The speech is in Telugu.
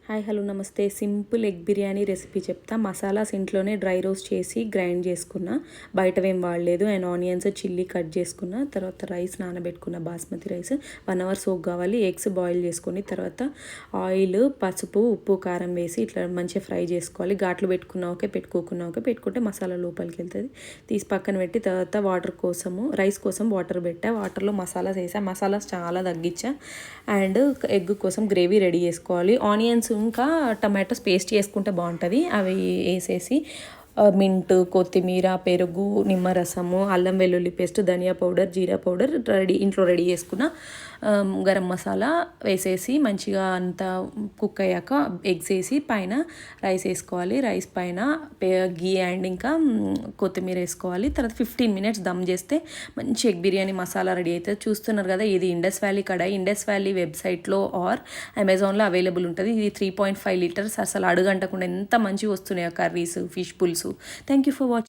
హాయ్ హలో నమస్తే. సింపుల్ ఎగ్ బిర్యానీ రెసిపీ చెప్తా. మసాలాస్ ఇంట్లోనే డ్రై రోస్ట్ చేసి గ్రైండ్ చేసుకున్న, బయటవేం వాడలేదు. అండ్ ఆనియన్స్ చిల్లీ కట్ చేసుకున్న, తర్వాత రైస్ నానబెట్టుకున్న బాస్మతి రైస్ 1 అవర్ సోక్ కావాలి. ఎగ్స్ బాయిల్ చేసుకొని తర్వాత ఆయిల్, పసుపు, ఉప్పు, కారం వేసి ఇట్లా మంచిగా ఫ్రై చేసుకోవాలి. ఘాట్లు పెట్టుకున్నా ఓకే, పెట్టుకోకున్నా ఓకే. పెట్టుకుంటే మసాలా లోపలికి వెళ్తుంది. తీసి పక్కన పెట్టి తర్వాత రైస్ కోసం వాటర్ పెట్టా. వాటర్లో మసాలాస్ వేసా. మసాలాస్ చాలా తగ్గించా. అండ్ ఎగ్ కోసం గ్రేవీ రెడీ చేసుకోవాలి. ఆనియన్స్ ఇంకా టమాటోస్ పేస్ట్ చేసుకుంటే బాగుంటుంది. అవి వేసేసి మింట్, కొత్తిమీర, పెరుగు, నిమ్మరసము, అల్లం వెల్లుల్లి పేస్ట్, ధనియా పౌడర్, జీరా పౌడర్ ఇంట్లో రెడీ చేసుకున్న గరం మసాలా వేసేసి మంచిగా అంతా కుక్ అయ్యాక ఎగ్స్ వేసి పైన రైస్ వేసుకోవాలి. రైస్ పైన గీ అండ్ ఇంకా కొత్తిమీర వేసుకోవాలి. తర్వాత 15 minutes దమ్ చేస్తే మంచి ఎగ్ బిర్యానీ మసాలా రెడీ అవుతుంది. చూస్తున్నారు కదా, ఇది ఇండస్ వ్యాలీ కడాయి. ఇండస్ వ్యాలీ వెబ్సైట్లో ఆర్ అమెజాన్లో అవైలబుల్ ఉంటుంది. ఇది 3.5 liters. అసలు అడుగంటకుండా ఎంత మంచిగా వస్తున్నాయో కర్రీస్, ఫిష్ పులుసు. Thank you for watching.